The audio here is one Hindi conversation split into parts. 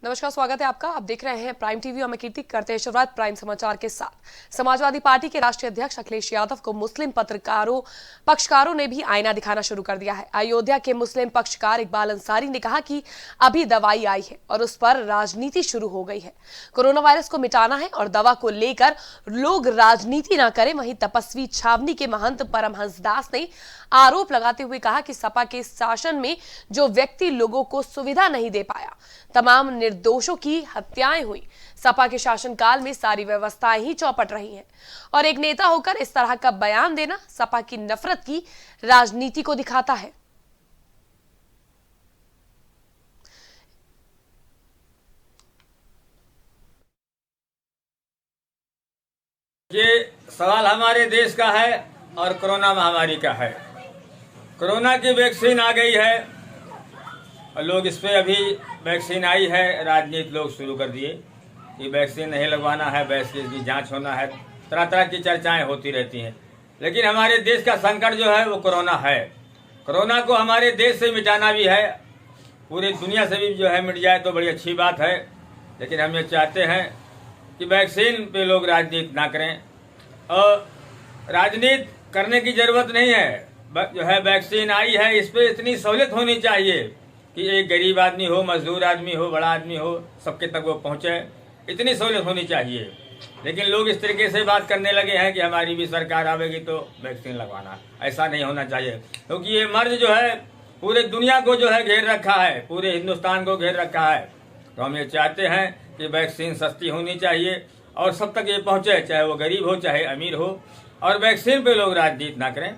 नमस्कार, स्वागत है आपका। आप देख रहे हैं प्राइम टीवी और मैं कीर्ति। करते हैं शुरुआत प्राइम समाचार के साथ। समाजवादी पार्टी के राष्ट्रीय अध्यक्ष अखिलेश यादव को मुस्लिम पक्षकारों ने भी आईना दिखाना शुरू कर दिया है। अयोध्या के मुस्लिम पक्षकार इकबाल अंसारी ने कहा कि अभी दवाई आई है और उस पर राजनीति शुरू हो गई है। कोरोना वायरस को मिटाना है और दवा को लेकर लोग राजनीति न करें। वहीं तपस्वी छावनी के महंत परमहंस दास ने आरोप लगाते हुए कहा कि सपा के शासन में जो व्यक्ति लोगों को सुविधा नहीं दे पाया, तमाम निर्दोषों की हत्याएं हुई। सपा के शासनकाल में सारी व्यवस्थाएं ही चौपट रही हैं और एक नेता होकर इस तरह का बयान देना सपा की नफरत की राजनीति को दिखाता है। ये सवाल हमारे देश का है और कोरोना महामारी का है। कोरोना की वैक्सीन आ गई है और लोग इस पे अभी वैक्सीन आई है, राजनीति लोग शुरू कर दिए कि वैक्सीन नहीं लगवाना है, वैक्सीन की जांच होना है, तरह तरह की चर्चाएं होती रहती हैं। लेकिन हमारे देश का संकट जो है वो कोरोना है। कोरोना को हमारे देश से मिटाना भी है, पूरी दुनिया से भी जो है मिट जाए तो बड़ी अच्छी बात है। लेकिन हम ये चाहते हैं कि वैक्सीन पे लोग राजनीति ना करें और राजनीति करने की जरूरत नहीं है। जो है वैक्सीन आई है, इस पे इतनी सहूलियत होनी चाहिए कि एक गरीब आदमी हो, मजदूर आदमी हो, बड़ा आदमी हो, सबके तक वो पहुंचे, इतनी सहूलियत होनी चाहिए। लेकिन लोग इस तरीके से बात करने लगे हैं कि हमारी भी सरकार आवेगी तो वैक्सीन लगवाना। ऐसा नहीं होना चाहिए, क्योंकि ये मर्ज जो है पूरे दुनिया को जो है घेर रखा है, पूरे हिंदुस्तान को घेर रखा है। तो हम ये चाहते हैं कि वैक्सीन सस्ती होनी चाहिए और सब तक ये पहुँचे, चाहे वो गरीब हो चाहे अमीर हो, और वैक्सीन पे लोग राजनीति ना करें।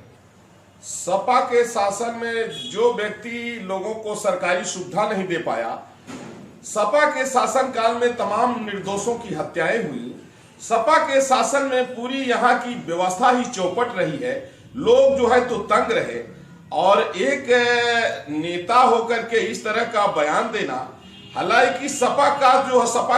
सपा के शासन में जो व्यक्ति लोगों को सरकारी सुविधा नहीं दे पाया, सपा के शासन काल में तमाम निर्दोषों की हत्याएं हुई, सपा के शासन में पूरी यहाँ की व्यवस्था ही चौपट रही है, लोग जो है तो तंग रहे। और एक नेता होकर के इस तरह का बयान देना, हालांकि सपा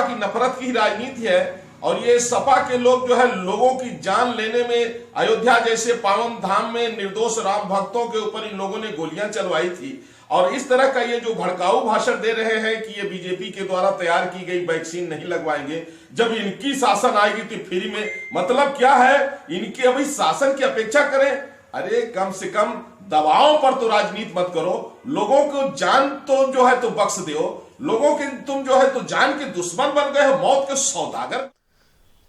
की नफरत की राजनीति है और ये सपा के लोग जो है लोगों की जान लेने में, अयोध्या जैसे पावन धाम में निर्दोष राम भक्तों के ऊपर इन लोगों ने गोलियां चलवाई थी। और इस तरह का ये जो भड़काऊ भाषण दे रहे हैं कि ये बीजेपी के द्वारा तैयार की गई वैक्सीन नहीं लगवाएंगे, जब इनकी शासन आएगी तो फ्री में, मतलब क्या है, इनके अभी शासन की अपेक्षा करें। अरे कम से कम दवाओं पर तो राजनीति मत करो, लोगों को जान तो जो है तो बख्श दो। लोगों के तुम जो है तो जान के दुश्मन बन गए हो, मौत के सौदागर।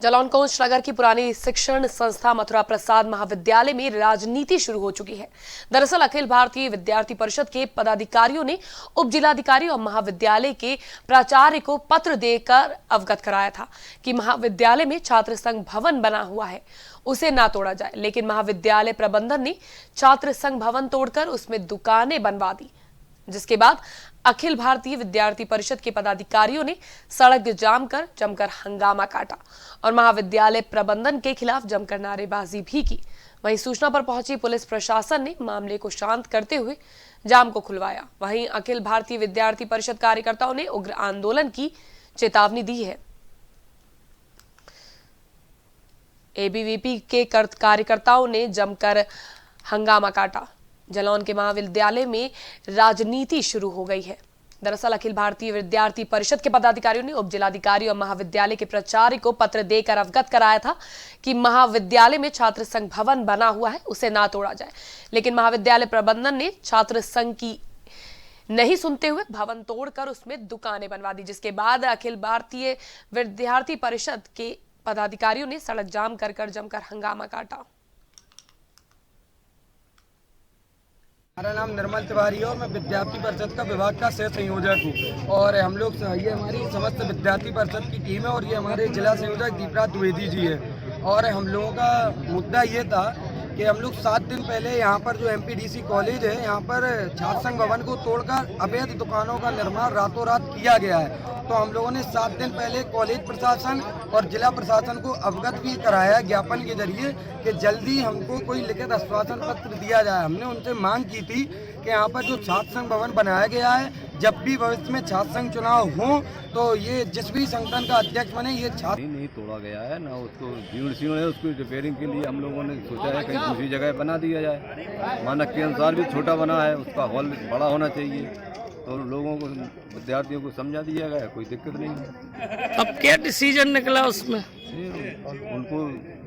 जालौन कोंच नगर की पुरानी शिक्षण संस्था मथुरा प्रसाद महाविद्यालय में राजनीति शुरू हो चुकी है। दरअसल अखिल भारतीय विद्यार्थी परिषद के पदाधिकारियों ने उप जिलाधिकारी और महाविद्यालय के प्राचार्य को पत्र देकर अवगत कराया था कि महाविद्यालय में छात्र संघ भवन बना हुआ है, उसे ना तोड़ा जाए। लेकिन महाविद्यालय प्रबंधन ने छात्र संघ भवन तोड़कर उसमें दुकानें बनवा दी, जिसके बाद अखिल भारतीय विद्यार्थी परिषद के पदाधिकारियों ने सड़क जाम कर जमकर हंगामा काटा और महाविद्यालय प्रबंधन के खिलाफ जमकर नारेबाजी भी की। वहीं सूचना पर पहुंची पुलिस प्रशासन ने मामले को शांत करते हुए जाम को खुलवाया। वहीं अखिल भारतीय विद्यार्थी परिषद कार्यकर्ताओं ने उग्र आंदोलन की चेतावनी दी है। एबीवीपी के कार्यकर्ताओं ने जमकर हंगामा काटा। जालौन के महाविद्यालय में राजनीति शुरू हो गई है। दरअसल अखिल भारतीय विद्यार्थी परिषद के पदाधिकारियों ने उप जिलाधिकारी और महाविद्यालय के प्राचार्य को पत्र देकर अवगत कराया था कि महाविद्यालय में छात्र संघ भवन बना हुआ है, उसे ना तोड़ा जाए। लेकिन महाविद्यालय प्रबंधन ने छात्र संघ की नहीं सुनते हुए भवन तोड़कर उसमें दुकानें बनवा दी, जिसके बाद अखिल भारतीय विद्यार्थी परिषद के पदाधिकारियों ने सड़क जाम कर जमकर हंगामा काटा। मेरा नाम निर्मल तिवारी है और मैं विद्यार्थी परिषद का विभाग का सह संयोजक हूँ। और हम लोग ये हमारी समस्त विद्यार्थी परिषद की टीम है और ये हमारे जिला संयोजक दीपराज द्विवेदी जी है। और हम लोगों का मुद्दा ये था कि हम लोग 7 दिन पहले यहाँ पर जो एमपीडीसी कॉलेज है, यहाँ पर छात्र संघ भवन को तोड़कर अवैध दुकानों का निर्माण रातों रात किया गया है। तो हम लोगों ने 7 दिन पहले कॉलेज प्रशासन और जिला प्रशासन को अवगत भी कराया ज्ञापन के जरिए कि जल्दी हमको कोई लिखित आश्वासन पत्र दिया जाए। हमने उनसे मांग की थी कि यहाँ पर जो छात्र संघ भवन बनाया गया है, जब भी भविष्य में छात्र संघ चुनाव हो तो ये जिस भी संगठन का अध्यक्ष बने, ये छात्र नहीं तोड़ा गया है ना, उसको जीर्ण है, उसको रिपेयरिंग के लिए हम लोगों ने सोचा है कहीं दूसरी जगह बना दिया जाए। मानक के अनुसार भी छोटा बना है, उसका हॉल बड़ा होना चाहिए। तो लोगों को, विद्यार्थियों को समझा दिया गया, कोई दिक्कत नहीं है। अब क्या डिसीजन निकला उसमें? उनको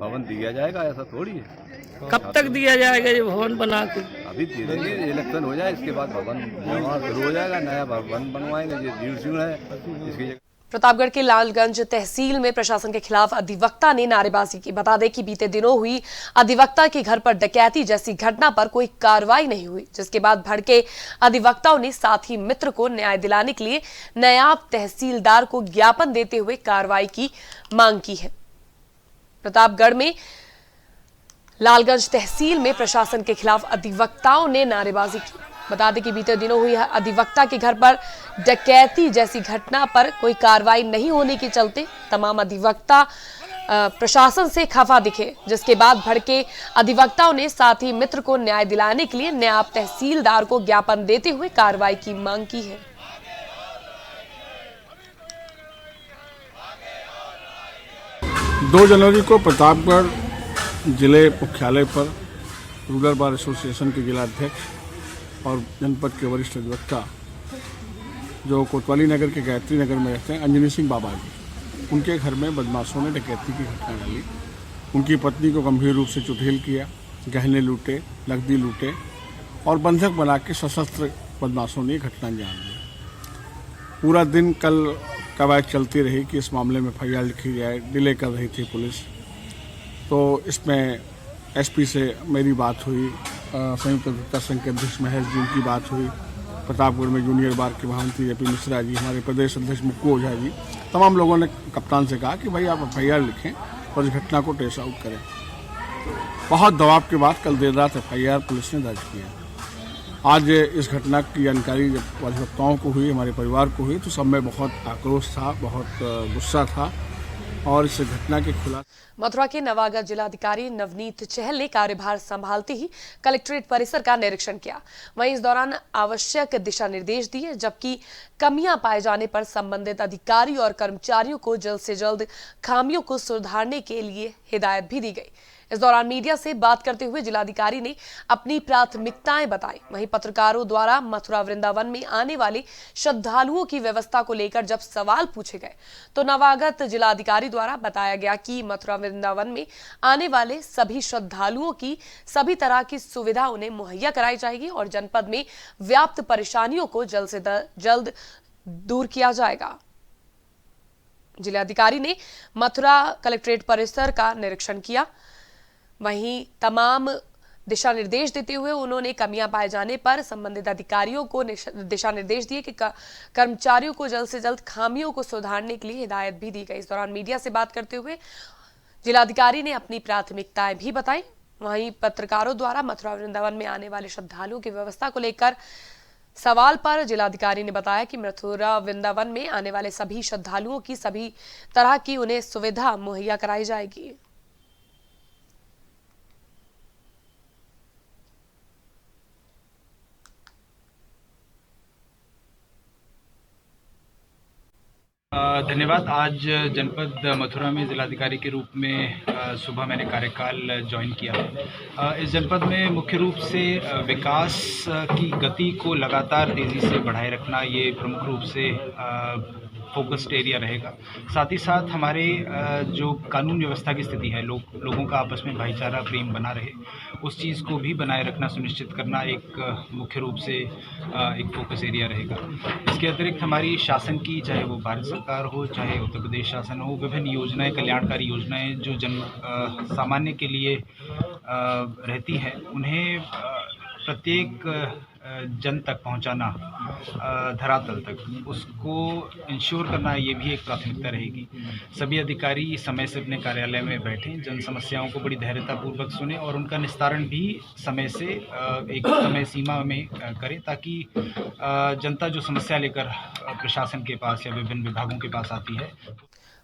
भवन दिया जाएगा, ऐसा थोड़ी है। कब तक दिया जाएगा ये भवन बना के? अभी दे देंगे, इलेक्शन हो जाए, इसके बाद भवन निर्माण शुरू हो जाएगा, नया भवन बनवाएंगे। ये जीर्ण है इसकी जगह। प्रतापगढ़ के लालगंज तहसील में प्रशासन के खिलाफ अधिवक्ता ने नारेबाजी की। बता दें कि बीते दिनों हुई अधिवक्ता के घर पर डकैती जैसी घटना पर कोई कार्रवाई नहीं हुई, जिसके बाद भड़के अधिवक्ताओं ने साथी मित्र को न्याय दिलाने के लिए नायब तहसीलदार को ज्ञापन देते हुए कार्रवाई की मांग की है। प्रतापगढ़ में लालगंज तहसील में प्रशासन के खिलाफ अधिवक्ताओं ने नारेबाजी की। बता दें कि बीते दिनों हुई अधिवक्ता के घर पर डकैती जैसी घटना पर कोई कार्रवाई नहीं होने के चलते तमाम अधिवक्ता प्रशासन से खफा दिखे, जिसके बाद भड़के अधिवक्ताओं ने साथी मित्र को न्याय दिलाने के लिए नायब तहसीलदार को ज्ञापन देते हुए कार्रवाई की मांग की है। 2 जनवरी को प्रतापगढ़ जिले मुख्यालय पर रूरल बार एसोसिएशन के जिलाध्यक्ष और जनपद के वरिष्ठ अधिवक्ता जो कोतवाली नगर के गायत्री नगर में रहते हैं, अंजनी सिंह बाबा जी, उनके घर में बदमाशों ने डकैती की घटना डाली। उनकी पत्नी को गंभीर रूप से चुठेल किया, गहने लूटे, नकदी लूटे और बंधक बना के सशस्त्र बदमाशों ने घटना अंजाम दी। पूरा दिन कल कवायद चलती रही कि इस मामले में FIR लिखी जाए, डिले कर रही थी पुलिस। तो इसमें SP से मेरी बात हुई, संयुक्त अधिवक्ता संघ के अध्यक्ष महेश जी की बात हुई, प्रतापगढ़ में जूनियर बार के महामंत्री JP मिश्रा जी, हमारे प्रदेश अध्यक्ष मुक्कू ओझा जी, तमाम लोगों ने कप्तान से कहा कि भाई आप FIR लिखें और इस घटना को ट्रेस आउट करें। बहुत दबाव के बाद कल देर रात FIR पुलिस ने दर्ज किया। आज इस घटना की जानकारी जब अधिवक्ताओं को हुई, हमारे परिवार को हुई, तो सब में बहुत आक्रोश था, बहुत गुस्सा था और इस घटना के खिलाफ मथुरा के नवागढ़ जिलाधिकारी नवनीत चहल ने कार्यभार संभालते ही कलेक्ट्रेट परिसर का निरीक्षण किया। वहीं इस दौरान आवश्यक दिशा निर्देश दिए, जबकि कमियां पाए जाने पर संबंधित अधिकारी और कर्मचारियों को जल्द से जल्द खामियों को सुधारने के लिए हिदायत भी दी गई। इस दौरान मीडिया से बात करते हुए जिलाधिकारी ने अपनी प्राथमिकताएं बताई। वहीं पत्रकारों द्वारा मथुरा वृंदावन में आने वाले श्रद्धालुओं की व्यवस्था को लेकर जब सवाल पूछे गए तो नवागत जिलाधिकारी द्वारा बताया गया कि मथुरा वृंदावन में आने वाले सभी श्रद्धालुओं की सभी तरह की सुविधा उन्हें मुहैया कराई जाएगी और जनपद में व्याप्त परेशानियों को जल्द से जल्द दूर किया जाएगा। जिलाधिकारी ने मथुरा कलेक्ट्रेट परिसर का निरीक्षण किया। वहीं तमाम दिशा निर्देश देते हुए उन्होंने कमियां पाए जाने पर संबंधित अधिकारियों को दिशा निर्देश दिए कि कर्मचारियों को जल्द से जल्द खामियों को सुधारने के लिए हिदायत भी दी गई। इस दौरान मीडिया से बात करते हुए जिलाधिकारी ने अपनी प्राथमिकताएं भी बताई। वहीं पत्रकारों द्वारा मथुरा वृंदावन में आने वाले श्रद्धालुओं की व्यवस्था को लेकर सवाल पर जिलाधिकारी ने बताया कि मथुरा वृंदावन में आने वाले सभी श्रद्धालुओं की सभी तरह की उन्हें सुविधा मुहैया कराई जाएगी। धन्यवाद। आज जनपद मथुरा में जिलाधिकारी के रूप में सुबह मैंने कार्यकाल ज्वाइन किया। इस जनपद में मुख्य रूप से विकास की गति को लगातार तेज़ी से बढ़ाए रखना ये प्रमुख रूप से फोकस्ड एरिया रहेगा। साथ ही साथ हमारे जो कानून व्यवस्था की स्थिति है, लोगों का आपस में भाईचारा प्रेम बना रहे, उस चीज़ को भी बनाए रखना सुनिश्चित करना एक मुख्य रूप से एक फोकस एरिया रहेगा। इसके अतिरिक्त हमारी शासन की, चाहे वो भारत सरकार हो चाहे उत्तर प्रदेश शासन हो, विभिन्न योजनाएं, कल्याणकारी योजनाएं जो सामान्य के लिए रहती हैं, उन्हें प्रत्येक जन तक पहुंचाना, धरातल तक उसको इंश्योर करना, ये भी एक प्राथमिकता रहेगी। सभी अधिकारी समय से अपने कार्यालय में बैठें, जन समस्याओं को बड़ी धैर्यतापूर्वक सुने और उनका निस्तारण भी समय से एक समय सीमा में करें, ताकि जनता जो समस्या लेकर प्रशासन के पास या विभिन्न विभागों के पास आती है।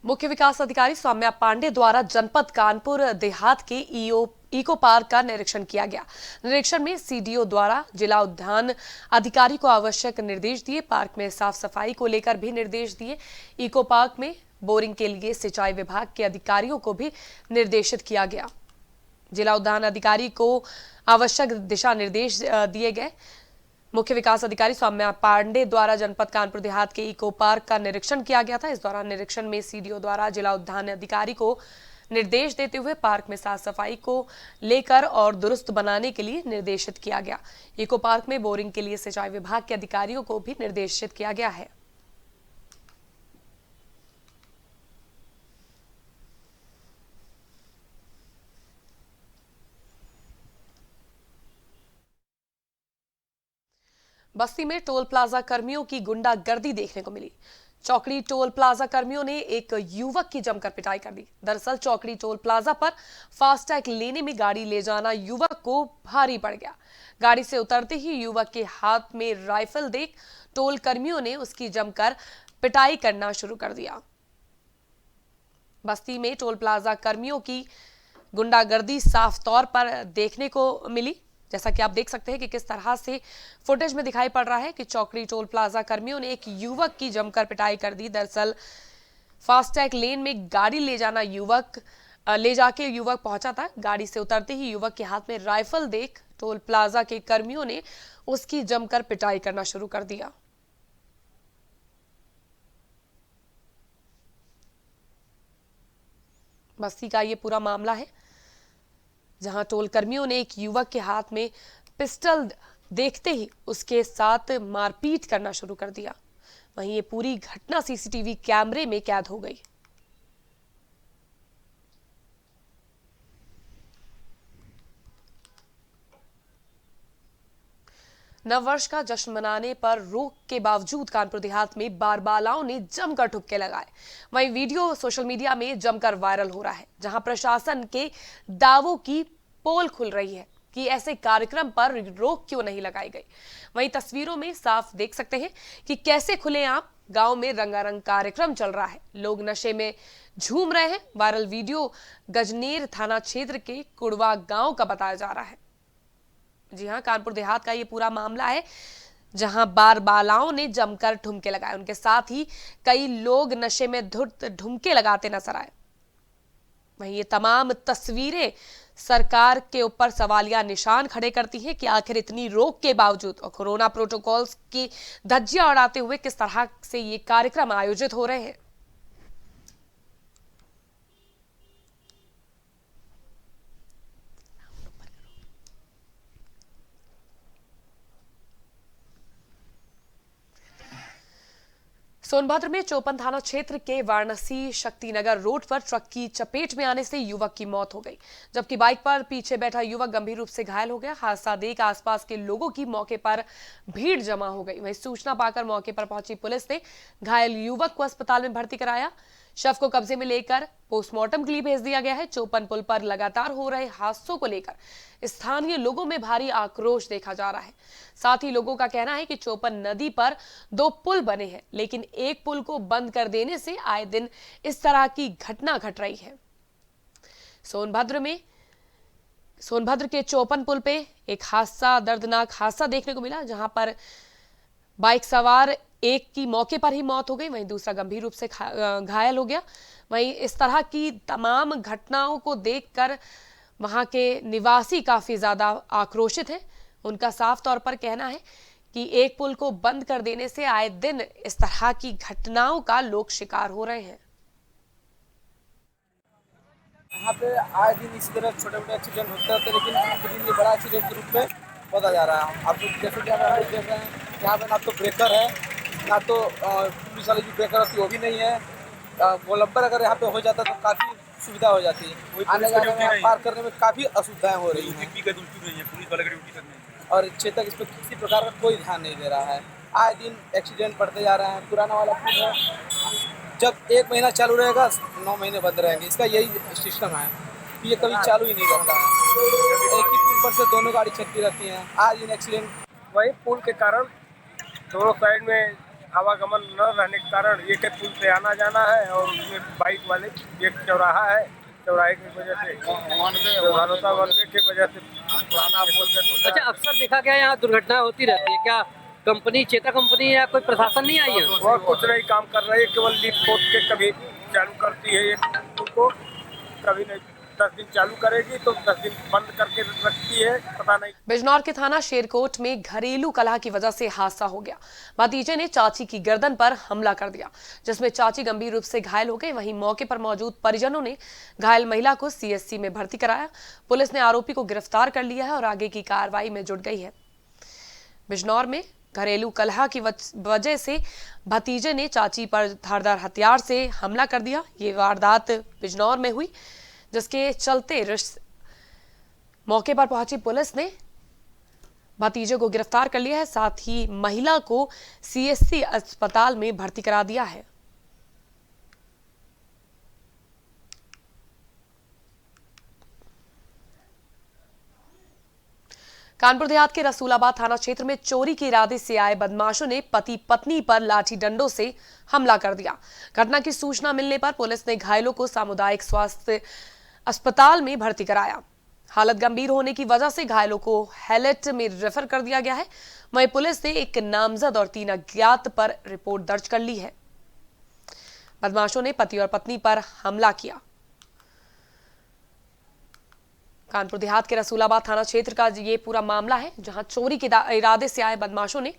मुख्य विकास अधिकारी सौम्या पांडे द्वारा जनपद कानपुर देहात के इको पार्क का निरीक्षण किया गया। निरीक्षण में CDO द्वारा जिला उद्यान अधिकारी को आवश्यक निर्देश दिए। पार्क में साफ सफाई को लेकर भी निर्देश दिए। इको पार्क में बोरिंग के लिए सिंचाई विभाग के अधिकारियों को भी निर्देशित किया गया। जिला उद्यान अधिकारी को आवश्यक दिशा निर्देश दिए गए। मुख्य विकास अधिकारी सौम्या पांडे द्वारा जनपद कानपुर देहात के इको पार्क का निरीक्षण किया गया था। इस दौरान निरीक्षण में सीडीओ द्वारा जिला उद्यान अधिकारी को निर्देश देते हुए पार्क में साफ सफाई को लेकर और दुरुस्त बनाने के लिए निर्देशित किया गया। इको पार्क में बोरिंग के लिए सिंचाई विभाग के अधिकारियों को भी निर्देशित किया गया है। बस्ती में टोल प्लाजा कर्मियों की गुंडागर्दी देखने को मिली। चौकड़ी टोल प्लाजा कर्मियों ने एक युवक की जमकर पिटाई कर दी। दरअसल चौकड़ी टोल प्लाजा पर फास्टैग लेने में गाड़ी ले जाना युवक को भारी पड़ गया। गाड़ी से उतरते ही युवक के हाथ में राइफल देख टोल कर्मियों ने उसकी जमकर पिटाई करना शुरू कर दिया। बस्ती में टोल प्लाजा कर्मियों की गुंडागर्दी साफ तौर पर देखने को मिली। जैसा कि आप देख सकते हैं कि किस तरह से फुटेज में दिखाई पड़ रहा है कि चौकड़ी टोल प्लाजा कर्मियों ने एक युवक की जमकर पिटाई कर दी। दरअसल फास्टैग लेन में गाड़ी ले जाके युवक पहुंचा था। गाड़ी से उतरते ही युवक के हाथ में राइफल देख टोल प्लाजा के कर्मियों ने उसकी जमकर पिटाई करना शुरू कर दिया। बस्ती का ये पूरा मामला है, जहां टोल कर्मियों ने एक युवक के हाथ में पिस्टल देखते ही उसके साथ मारपीट करना शुरू कर दिया। वहीं ये पूरी घटना सीसीटीवी कैमरे में कैद हो गई। नववर्ष का जश्न मनाने पर रोक के बावजूद कानपुर देहात में बारबालाओं ने जमकर ठुक्के लगाए। वहीं वीडियो सोशल मीडिया में जमकर वायरल हो रहा है, जहां प्रशासन के दावों की पोल खुल रही है कि ऐसे कार्यक्रम पर रोक क्यों नहीं लगाई गई। वहीं तस्वीरों में साफ देख सकते हैं कि कैसे खुलेआम गांव में रंगारंग कार्यक्रम चल रहा है। लोग नशे में झूम रहे हैं। वायरल वीडियो गजनेर थाना क्षेत्र के कुड़वा गांव का बताया जा रहा है। जी हां, कानपुर देहात का ये पूरा मामला है, जहां बारबालाओं ने जमकर ठुमके लगाए। उनके साथ ही कई लोग नशे में धुत ठुमके लगाते नजर आए। वहीं ये तमाम तस्वीरें सरकार के ऊपर सवालिया निशान खड़े करती हैं कि आखिर इतनी रोक के बावजूद और कोरोना प्रोटोकॉल्स की धज्जियां उड़ाते हुए किस तरह से ये कार्यक्रम आयोजित हो रहे हैं। सोनभद्र में चौपन थाना क्षेत्र के वाराणसी शक्तिनगर रोड पर ट्रक की चपेट में आने से युवक की मौत हो गई, जबकि बाइक पर पीछे बैठा युवक गंभीर रूप से घायल हो गया। हादसा देख आसपास के लोगों की मौके पर भीड़ जमा हो गई। वहीं सूचना पाकर मौके पर पहुंची पुलिस ने घायल युवक को अस्पताल में भर्ती कराया। शव को कब्जे में लेकर पोस्टमार्टम के लिए भेज दिया गया है। चौपन पुल पर लगातार हो रहे हादसों को लेकर स्थानीय लोगों में भारी आक्रोश देखा जा रहा है। साथ ही लोगों का कहना है कि चौपन नदी पर 2 पुल बने हैं, लेकिन एक पुल को बंद कर देने से आए दिन इस तरह की घटना घट रही है। सोनभद्र के चौपन पुल पे एक दर्दनाक हादसा देखने को मिला, जहां पर बाइक सवार एक की मौके पर ही मौत हो गई, वहीं दूसरा गंभीर रूप से घायल हो गया। वहीं इस तरह की तमाम घटनाओं को देखकर वहां के निवासी काफी ज्यादा आक्रोशित हैं। उनका साफ तौर पर कहना है कि एक पुल को बंद कर देने से आए दिन इस तरह की घटनाओं का लोग शिकार हो रहे हैं। यहाँ पे आए दिन इसी तरह छोटे मोटे एक्सीडेंट होते रहते, लेकिन ये बड़ा एक्सीडेंट के रूप में होता जा रहा है। आप जैसे कि आप देख रहे हैं, यहाँ पे ना तो ब्रेकर है, ना तो पुलिस वाली जो ब्रेकर होती है वो भी नहीं है। गोलंबर अगर यहाँ पे हो जाता तो काफ़ी सुविधा हो जाती है। आने जाने में पार करने में काफ़ी असुविधाएं हो रही हैं और क्षेत्र इस पर किसी प्रकार का कोई ध्यान नहीं दे रहा है। आए दिन एक्सीडेंट बढ़ते जा रहे हैं। पुराना वाला पुल है, जब 1 महीना चालू रहेगा 9 महीने बंद रहेंगे। इसका यही सिस्टम है कि ये कभी चालू ही नहीं रहता है। एक ही पुल पर से दोनों गाड़ी चलती रहती हैं। आज दिन एक्सीडेंट वही पुल के कारण दोनों साइड में आवागमन न रहने के कारण एक पुल पे आना जाना है और उसमें बाइक वाले एक चौराहा है, चौराहे की वजह से वनवे की वजह से पुराना पुल। अच्छा, अक्सर देखा गया यहाँ दुर्घटना होती रहती है, क्या कंपनी चेता कंपनी या कोई प्रशासन नहीं आई है? वो कुछ नहीं काम कर रही है, केवल लीक पोत के कभी चालू करती है एक पुल को, कभी नहीं 10 दिन चालू करेगी तो 10 दिन बंद करके रखती है, पता नहीं। बिजनौर के थाना शेरकोट में घरेलू कलह की वजह से हादसा हो गया। भतीजे ने चाची की गर्दन पर हमला कर दिया, जिसमें चाची गंभीर रूप से घायल हो गई। वहीं मौके पर मौजूद परिजनों ने घायल महिला को सीएचसी में भर्ती कराया। पुलिस ने आरोपी को गिरफ्तार कर लिया है और आगे की कार्रवाई में जुट गई है। बिजनौर में घरेलू कलह की वजह से भतीजे ने चाची पर धारदार हथियार से हमला कर दिया। ये वारदात बिजनौर में हुई, जिसके चलते मौके पर पहुंची पुलिस ने भतीजे को गिरफ्तार कर लिया है, साथ ही महिला को सीएचसी अस्पताल में भर्ती करा दिया है। कानपुर देहात के रसूलाबाद थाना क्षेत्र में चोरी के इरादे से आए बदमाशों ने पति पत्नी पर लाठी डंडों से हमला कर दिया। घटना की सूचना मिलने पर पुलिस ने घायलों को सामुदायिक स्वास्थ्य अस्पताल में भर्ती कराया। हालत गंभीर होने की वजह से घायलों को हैलेट में रेफर कर दिया गया है। वहीं पुलिस ने एक नामजद और 3 अज्ञात पर रिपोर्ट दर्ज कर ली है। बदमाशों ने पति और पत्नी पर हमला किया। कानपुर देहात के रसूलाबाद थाना क्षेत्र का ये पूरा मामला है, जहां चोरी के इरादे से आए बदमाशों ने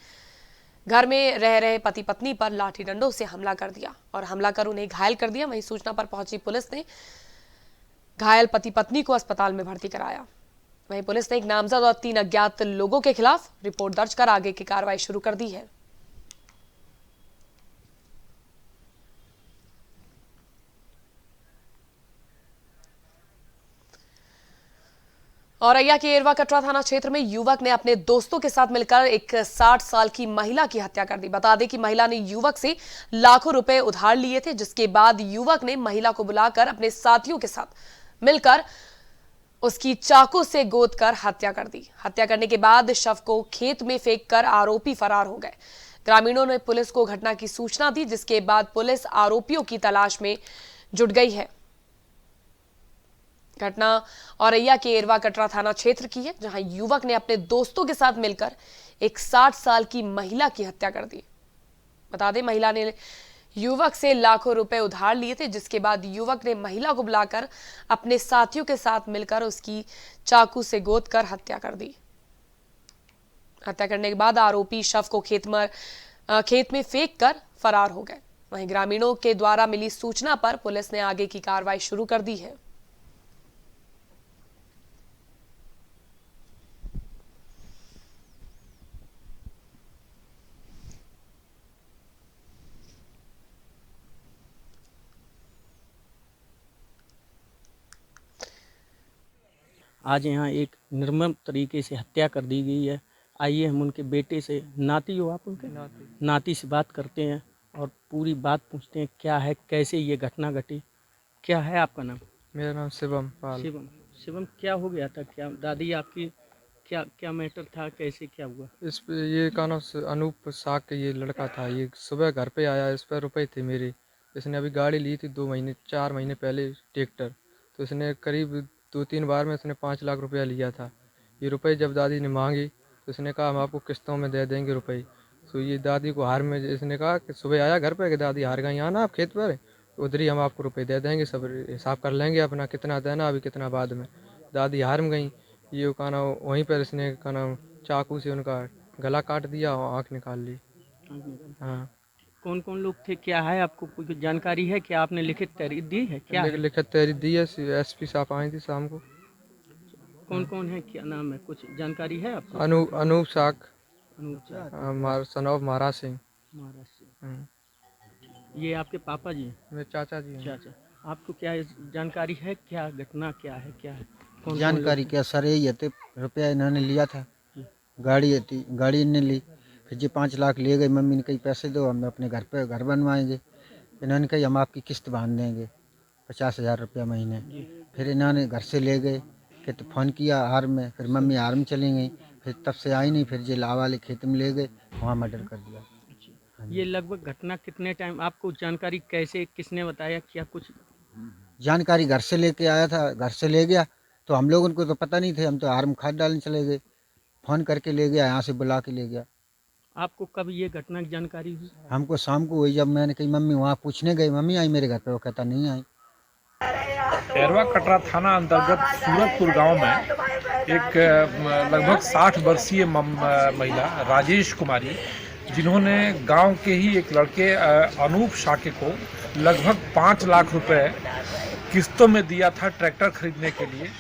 घर में रह रहे पति पत्नी पर लाठी डंडों से हमला कर दिया और हमला कर उन्हें घायल कर दिया। वहीं सूचना पर पहुंची पुलिस ने घायल पति पत्नी को अस्पताल में भर्ती कराया। वहीं पुलिस ने एक नामजद और 3 अज्ञात लोगों के खिलाफ रिपोर्ट दर्ज कर आगे की कार्रवाई शुरू कर दी है। औरैया के एरवा कटरा थाना क्षेत्र में युवक ने अपने दोस्तों के साथ मिलकर एक 60 साल की महिला की हत्या कर दी। बता दें कि महिला ने युवक से लाखों रुपए उधार लिए थे, जिसके बाद युवक ने महिला को बुलाकर अपने साथियों के साथ मिलकर उसकी चाकू से गोद कर हत्या कर दी। हत्या करने के बाद शव को खेत में फेंककर आरोपी फरार हो गए। ग्रामीणों ने पुलिस को घटना की सूचना दी, जिसके बाद पुलिस आरोपियों की तलाश में जुट गई है। घटना औरैया के एरवा कटरा थाना क्षेत्र की है, जहां युवक ने अपने दोस्तों के साथ मिलकर एक 60 साल की महिला की हत्या कर दी। बता दें, महिला ने युवक से लाखों रुपए उधार लिए थे, जिसके बाद युवक ने महिला को बुलाकर अपने साथियों के साथ मिलकर उसकी चाकू से गोद कर हत्या कर दी। हत्या करने के बाद आरोपी शव को खेत में फेंक कर फरार हो गए। वहीं ग्रामीणों के द्वारा मिली सूचना पर पुलिस ने आगे की कार्रवाई शुरू कर दी है। आज यहाँ एक निर्मम तरीके से हत्या कर दी गई है। आइए हम उनके बेटे से, नाती हो आप उनके? नाती से बात करते हैं और पूरी बात पूछते हैं, क्या है, कैसे ये घटना घटी। क्या है आपका नाम? मेरा नाम शिवम पाल। शिवम, क्या हो गया था? क्या दादी आपकी क्या मैटर था, कैसे क्या हुआ? इस पे ये का नाम अनूप साग के ये लड़का था। ये सुबह घर पे आया, इस पर रुपए थे मेरे। इसने अभी गाड़ी ली थी 4 महीने पहले, ट्रैक्टर। तो इसने करीब 2-3 बार में इसने 5 लाख रुपया लिया था। ये रुपए जब दादी ने मांगी तो इसने कहा हम आपको किस्तों में दे देंगे रुपए। तो ये दादी को हार में इसने कहा कि सुबह आया घर पे कि दादी हार गई आना आप खेत पर, उधर ही हम आपको रुपए दे देंगे, सब हिसाब कर लेंगे अपना, कितना देना अभी कितना बाद में। दादी हार में गई। ये कहना वहीं पर इसने कहना चाकू से उनका गला काट दिया और आँख निकाल ली। हाँ। कौन कौन लोग थे, क्या है आपको कुछ जानकारी है? क्या आपने लिखित तहरीर दी है? क्या लिखित तहरीर दी है, SP साहब आई थी शाम को। कौन कौन है, क्या नाम है, कुछ जानकारी है आपको? अनूप साग, सन ऑफ महाराज सिंह। ये आपके पापा जी? मेरे चाचा जी हैं। चाचा। आपको क्या जानकारी है, क्या घटना क्या है, क्या है? जानकारी क्या सर, यही है रुपया इन्होंने लिया था, गाड़ी इन्होंने ली, फिर जी 5 लाख ले गए। मम्मी ने कही पैसे दो, हम अपने घर पे घर बनवाएंगे। इन्होंने कही हम आपकी किस्त बांध देंगे 50,000 रुपया महीने। फिर इन्होंने घर से ले गए कि तो फ़ोन किया हार में, फिर मम्मी हार में चली गई, फिर तब से आई नहीं। फिर जी लावा वाले खेत में ले गए, वहाँ मर्डर कर दिया। ये लगभग घटना कितने टाइम, आपको जानकारी कैसे, किसने बताया, क्या कुछ जानकारी? घर से लेके आया था, घर से ले गया तो हम लोगों को तो पता नहीं थे, हम तो हार में खाद डालने चले गए। फ़ोन करके ले गया, यहाँ से बुला के ले गया। आपको कब ये घटना की जानकारी हुई? हमको शाम को हुई, जब मैंने कही मम्मी वहाँ पूछने गई, मम्मी आई मेरे घर पे, वो कहता नहीं आई। एरवा कटरा थाना अंतर्गत सूरतपुर गांव में एक लगभग 60 वर्षीय महिला राजेश कुमारी, जिन्होंने गांव के ही एक लड़के अनूप शाके को लगभग 5 लाख रुपए किस्तों में दिया था ट्रैक्टर खरीदने के लिए।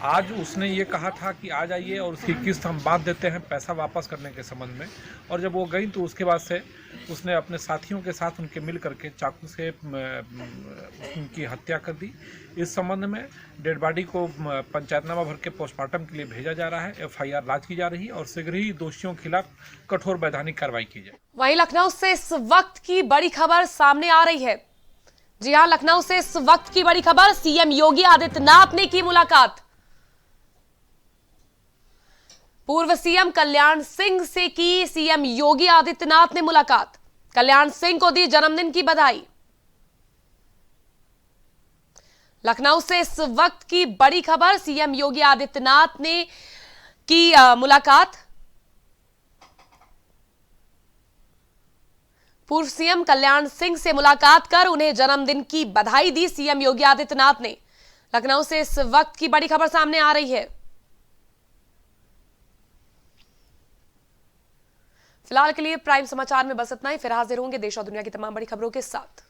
आज उसने ये कहा था कि आ जाइए और उसकी किस्त हम बांध देते हैं पैसा वापस करने के संबंध में। और जब वो गई तो उसके बाद से उसने अपने साथियों के साथ उनके मिल करके चाकू से उनकी हत्या कर दी। इस संबंध में डेड बॉडी को पंचायतनामा भर के पोस्टमार्टम के लिए भेजा जा रहा है। FIR लांच की जा रही है और शीघ्र ही दोषियों के खिलाफ कठोर वैधानिक कार्रवाई की जाए। वहीं लखनऊ से इस वक्त की बड़ी खबर सामने आ रही है। जी हां, लखनऊ से इस वक्त की बड़ी खबर, सीएम योगी आदित्यनाथ ने की मुलाकात। पूर्व सीएम कल्याण सिंह से की सीएम योगी आदित्यनाथ ने मुलाकात। कल्याण सिंह को दी जन्मदिन की बधाई। लखनऊ से इस वक्त की बड़ी खबर, सीएम योगी आदित्यनाथ ने की मुलाकात। पूर्व सीएम कल्याण सिंह से मुलाकात कर उन्हें जन्मदिन की बधाई दी सीएम योगी आदित्यनाथ ने। लखनऊ से इस वक्त की बड़ी खबर सामने आ रही है। फिलहाल के लिए प्राइम समाचार में बस इतना ही। फिर हाजिर होंगे देश और दुनिया की तमाम बड़ी खबरों के साथ।